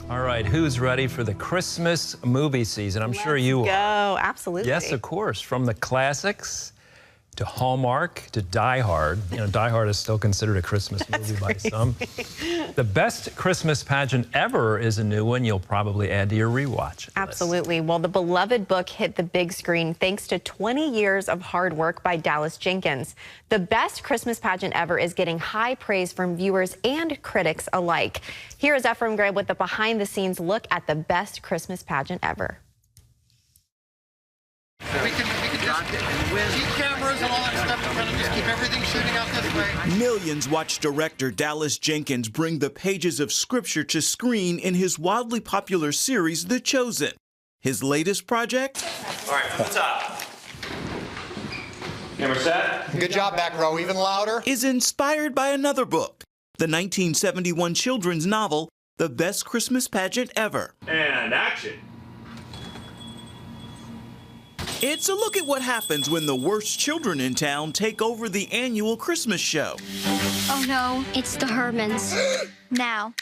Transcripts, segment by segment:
All right, who's ready for the Christmas movie season? I'm sure you are. Go, absolutely. Yes, of course. From the classics to Hallmark to Die Hard. You know, Die Hard is still considered a Christmas movie by some. The Best Christmas Pageant Ever is a new one you'll probably add to your rewatch list. Absolutely. Well, the beloved book hit the big screen thanks to 20 years of hard work by Dallas Jenkins. The Best Christmas Pageant Ever is getting high praise from viewers and critics alike. Here is Efrem Graham with the behind-the-scenes look at the Best Christmas Pageant Ever. We can just keep cameras and all that stuff and kind of just keep everything shooting out this way. Millions watch director Dallas Jenkins bring the pages of scripture to screen in his wildly popular series, The Chosen. His latest project? All right, from the top. Camera set. Good job, back row. Even louder. Is inspired by another book, the 1971 children's novel, The Best Christmas Pageant Ever. And action. It's a look at what happens when the worst children in town take over the annual Christmas show. Oh no, it's the Hermans. Now.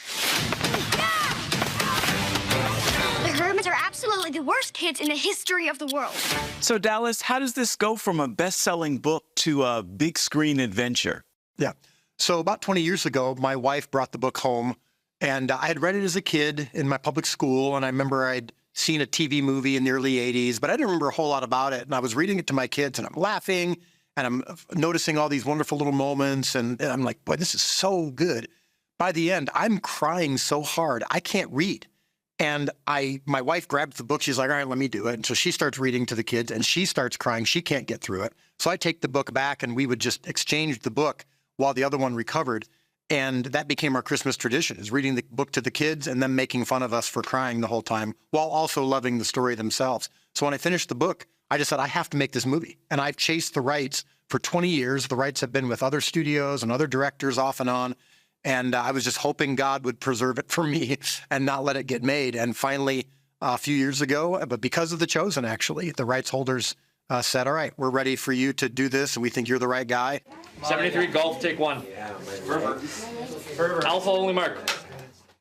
The Hermans are absolutely the worst kids in the history of the world. So Dallas, how does this go from a best-selling book to a big screen adventure? Yeah. So about 20 years ago, my wife brought the book home, and I had read it as a kid in my public school, and I remember I'd seen a TV movie in the early 80s, but I didn't remember a whole lot about it. And I was reading it to my kids, and I'm laughing, and I'm noticing all these wonderful little moments, and I'm like, boy, this is so good. By the end, I'm crying so hard, I can't read. And my wife grabbed the book. She's like, all right, let me do it. And so she starts reading to the kids, and she starts crying. She can't get through it. So I take the book back, and we would just exchange the book while the other one recovered. And that became our Christmas tradition, is reading the book to the kids and then making fun of us for crying the whole time while also loving the story themselves. So when I finished the book, I just said, I have to make this movie. And I've chased the rights for 20 years. The rights have been with other studios and other directors off and on. And I was just hoping God would preserve it for me and not let it get made. And finally, a few years ago, but because of The Chosen, actually, the rights holders said, all right, we're ready for you to do this, and we think you're the right guy. 73 golf, take one. Alpha only mark.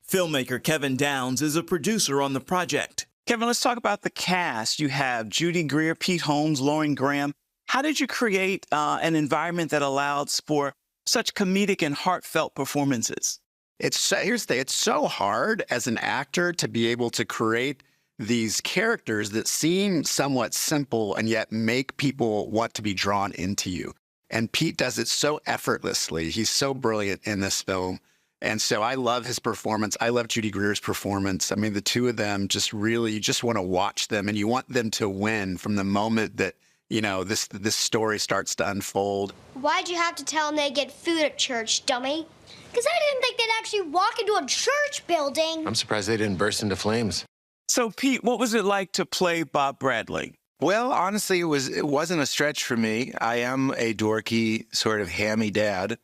Filmmaker Kevin Downs is a producer on the project. Kevin, let's talk about the cast. You have Judy Greer, Pete Holmes, Lauren Graham. How did you create an environment that allowed for such comedic and heartfelt performances? Here's the thing, it's so hard as an actor to be able to create these characters that seem somewhat simple and yet make people want to be drawn into you. And Pete does it so effortlessly. He's so brilliant in this film. And so I love his performance. I love Judy Greer's performance. I mean, the two of them just really, you just want to watch them, and you want them to win from the moment that, you know, this story starts to unfold. Why'd you have to tell them they get food at church, dummy? Because I didn't think they'd actually walk into a church building. I'm surprised they didn't burst into flames. So, Pete, what was it like to play Bob Bradley? Well, honestly, it wasn't a stretch for me. I am a dorky, sort of hammy dad.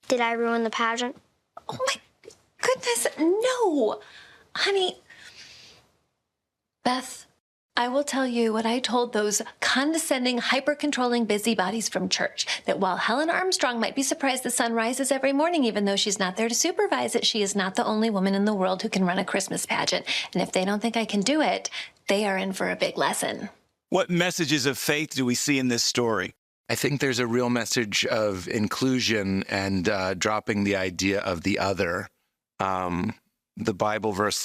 Did I ruin the pageant? Oh, my goodness, no. Honey, Beth, I will tell you what I told those condescending, hyper-controlling busybodies from church, that while Helen Armstrong might be surprised the sun rises every morning, even though she's not there to supervise it, she is not the only woman in the world who can run a Christmas pageant. And if they don't think I can do it, they are in for a big lesson. What messages of faith do we see in this story? I think there's a real message of inclusion and dropping the idea of the other. The Bible verse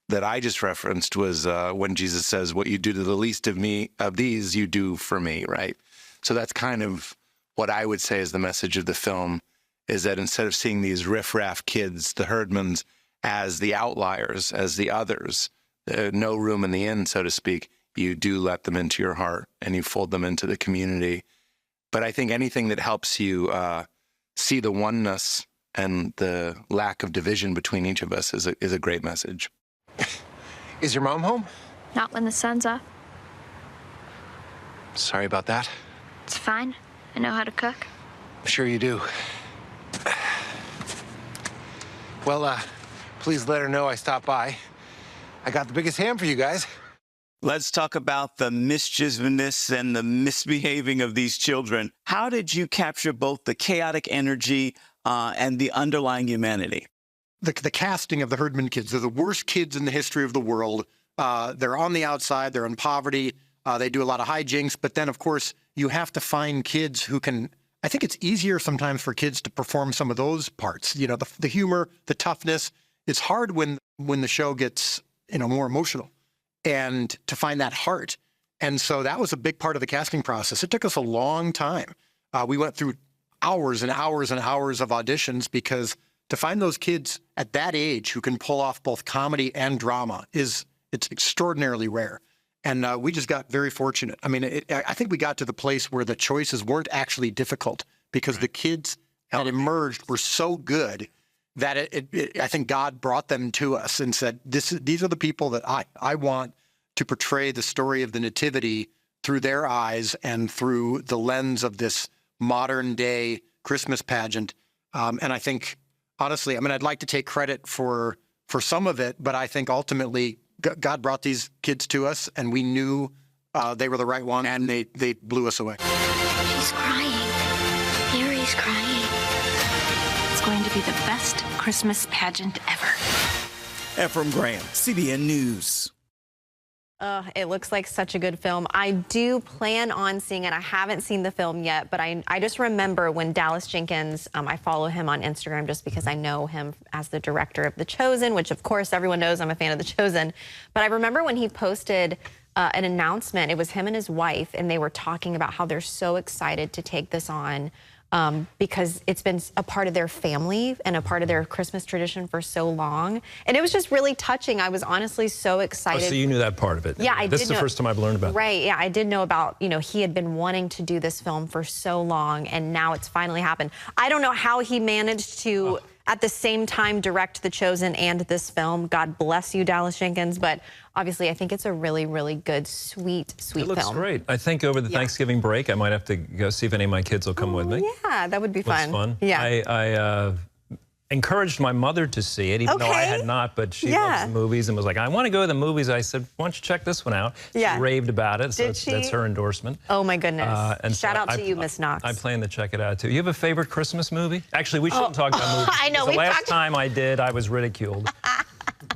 that I just referenced was when Jesus says, what you do to the least of me, of these, you do for me, right? So that's kind of what I would say is the message of the film, is that instead of seeing these riffraff kids, the herdmans, as the outliers, as the others, no room in the inn, so to speak, you do let them into your heart and you fold them into the community. But I think anything that helps you see the oneness and the lack of division between each of us is a great message. Is your mom home? Not when the sun's up. Sorry about that. It's fine. I know how to cook. I'm sure you do. Well, please let her know I stopped by. I got the biggest ham for you guys. Let's talk about the mischievousness and the misbehaving of these children. How did you capture both the chaotic energy and the underlying humanity? the casting of the Herdman kids. They're the worst kids in the history of the world. They're on the outside. They're in poverty. They do a lot of hijinks. But then, of course, you have to find kids who can. I think it's easier sometimes for kids to perform some of those parts. You know, the humor, the toughness. It's hard when the show gets, you know, more emotional, and to find that heart. And so that was a big part of the casting process. It took us a long time. We went through hours and hours and hours of auditions, because to find those kids at that age who can pull off both comedy and drama it's extraordinarily rare. And we just got very fortunate. I mean, I think we got to the place where the choices weren't actually difficult, because the kids that emerged were so good that I think God brought them to us and said, these are the people that I want to portray the story of the Nativity through their eyes and through the lens of this modern day Christmas pageant. And I think, honestly, I mean, I'd like to take credit for some of it, but I think ultimately God brought these kids to us, and we knew they were the right one, and they blew us away. She's crying. Mary's crying. It's going to be the best Christmas pageant ever. Efrem Graham, CBN News. It looks like such a good film. I do plan on seeing it. I haven't seen the film yet, but I just remember when Dallas Jenkins, I follow him on Instagram just because I know him as the director of The Chosen, which of course everyone knows I'm a fan of The Chosen. But I remember when he posted an announcement, it was him and his wife, and they were talking about how they're so excited to take this on because it's been a part of their family and a part of their Christmas tradition for so long. And it was just really touching. I was honestly so excited. Oh, so you knew that part of it? Yeah, I did. This is the first time I've learned about it. Right, yeah, I did know about, you know, he had been wanting to do this film for so long, and now it's finally happened. I don't know how he managed to, at the same time, direct The Chosen and this film. God bless you, Dallas Jenkins. But obviously, I think it's a really, really good, sweet film. It looks great. I think over the Thanksgiving break, I might have to go see if any of my kids will come with me. Yeah, that would be fun. Fun. Yeah. I encouraged my mother to see it, even though I had not, but she loves the movies and was like, I want to go to the movies. I said, why don't you check this one out? She raved about it, so that's her endorsement. Oh, my goodness. And Shout out to you, Miss Knox. I plan to check it out, too. You have a favorite Christmas movie? Actually, we shouldn't talk about movies. I know. The last time I did, I was ridiculed.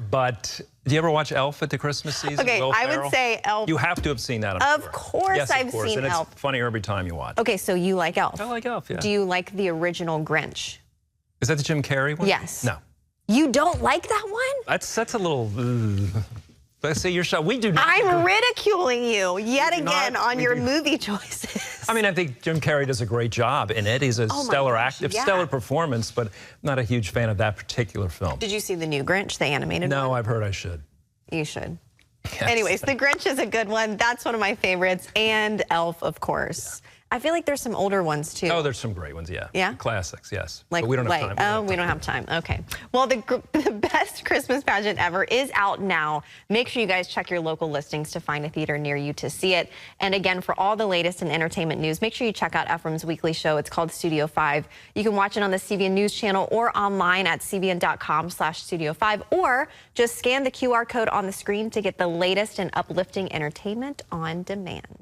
But do you ever watch Elf at the Christmas season? Okay, I would say Elf. You have to have seen that, I'm sure. Of course I've seen and Elf. It's funnier every time you watch. Okay, so you like Elf. I like Elf, yeah. Do you like the original Grinch? Is that the Jim Carrey one? Yes. No. You don't like that one? That's a little... Let's see your shot. We do not. I'm ridiculing you yet again on your movie choices. I mean, I think Jim Carrey does a great job in it. He's a stellar actor, stellar performance, but not a huge fan of that particular film. Did you see the new Grinch, the animated one? No, I've heard I should. You should. Yes. Anyways, The Grinch is a good one. That's one of my favorites. And Elf, of course. I feel like there's some older ones, too. Oh, there's some great ones, yeah. Yeah? Classics, yes. Like, but we don't have time. Oh, we don't have time. Okay. Well, the best Christmas pageant ever is out now. Make sure you guys check your local listings to find a theater near you to see it. And again, for all the latest in entertainment news, make sure you check out Efrem's weekly show. It's called Studio 5. You can watch it on the CBN News channel or online at cbn.com/Studio5, or just scan the QR code on the screen to get the latest in uplifting entertainment on demand.